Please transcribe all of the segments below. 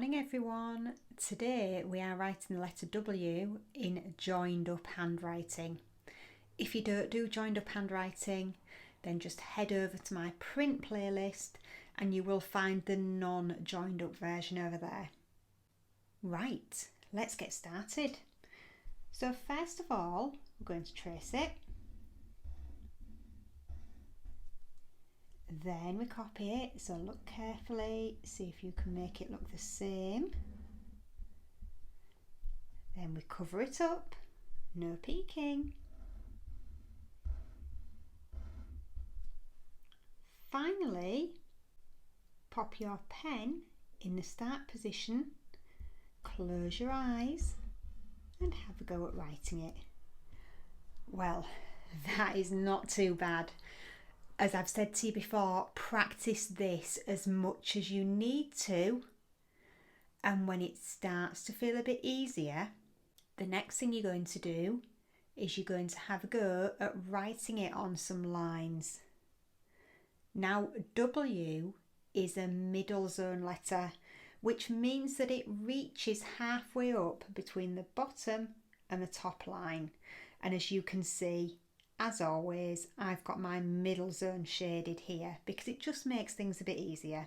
morning everyone. Today we are writing the letter W in joined up handwriting. If you don't do joined up handwriting, then just head over to my print playlist and you will find the non-joined up version over there. Right, let's get started. So first of all, we're going to trace it. Then we copy it, so look carefully, see if you can make it look the same. Then we cover it up, no peeking. Finally, pop your pen in the start position, close your eyes and have a go at writing it. Well, that is not too bad. As I've said to you before, practice this as much as you need to, and when it starts to feel a bit easier, the next thing you're going to do is you're going to have a go at writing it on some lines. Now, W is a middle zone letter, which means that it reaches halfway up between the bottom and the top line, and as you can see, as always, I've got my middle zone shaded here because it just makes things a bit easier.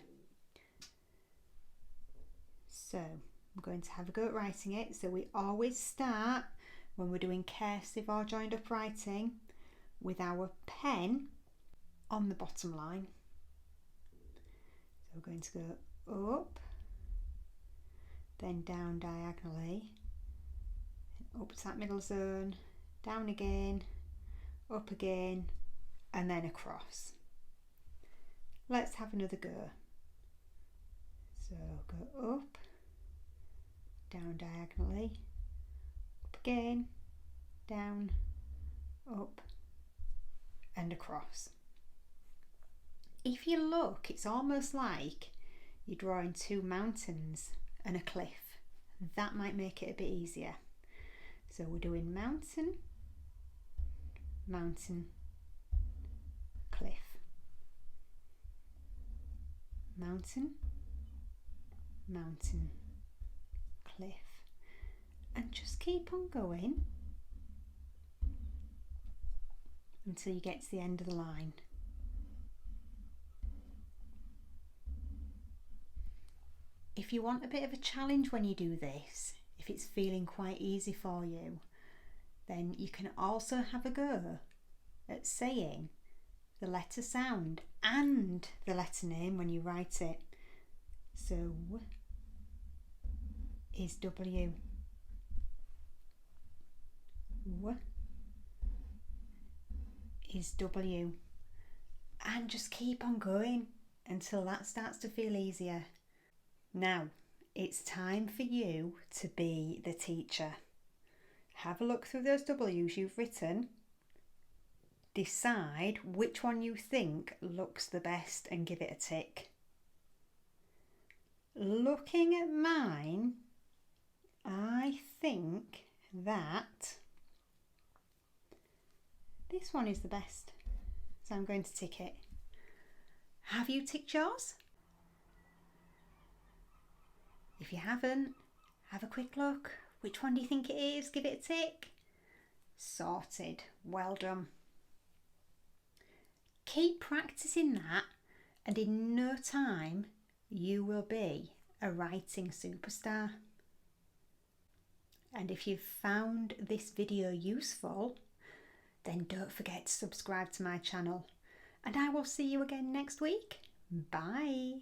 So I'm going to have a go at writing it. So we always start when we're doing cursive or joined up writing with our pen on the bottom line. So we're going to go up, then down diagonally, up to that middle zone, down again, up again, and then across. Let's have another go. So go up, down diagonally, up again, down, up, and across. If you look, it's almost like you're drawing two mountains and a cliff. That might make it a bit easier. So we're doing mountain, mountain, cliff, mountain, mountain, cliff, and just keep on going until you get to the end of the line. If you want a bit of a challenge when you do this, if it's feeling quite easy for you, then you can also have a go at saying the letter sound and the letter name when you write it. So W is W, W is W, and just keep on going until that starts to feel easier. Now it's time for you to be the teacher. Have a look through those W's you've written. Decide which one you think looks the best and give it a tick. Looking at mine, I think that this one is the best. So I'm going to tick it. Have you ticked yours? If you haven't, have a quick look. Which one do you think it is? Give it a tick. Sorted. Well done. Keep practicing that, and in no time you will be a writing superstar. And if you've found this video useful, then don't forget to subscribe to my channel. And I will see you again next week. Bye.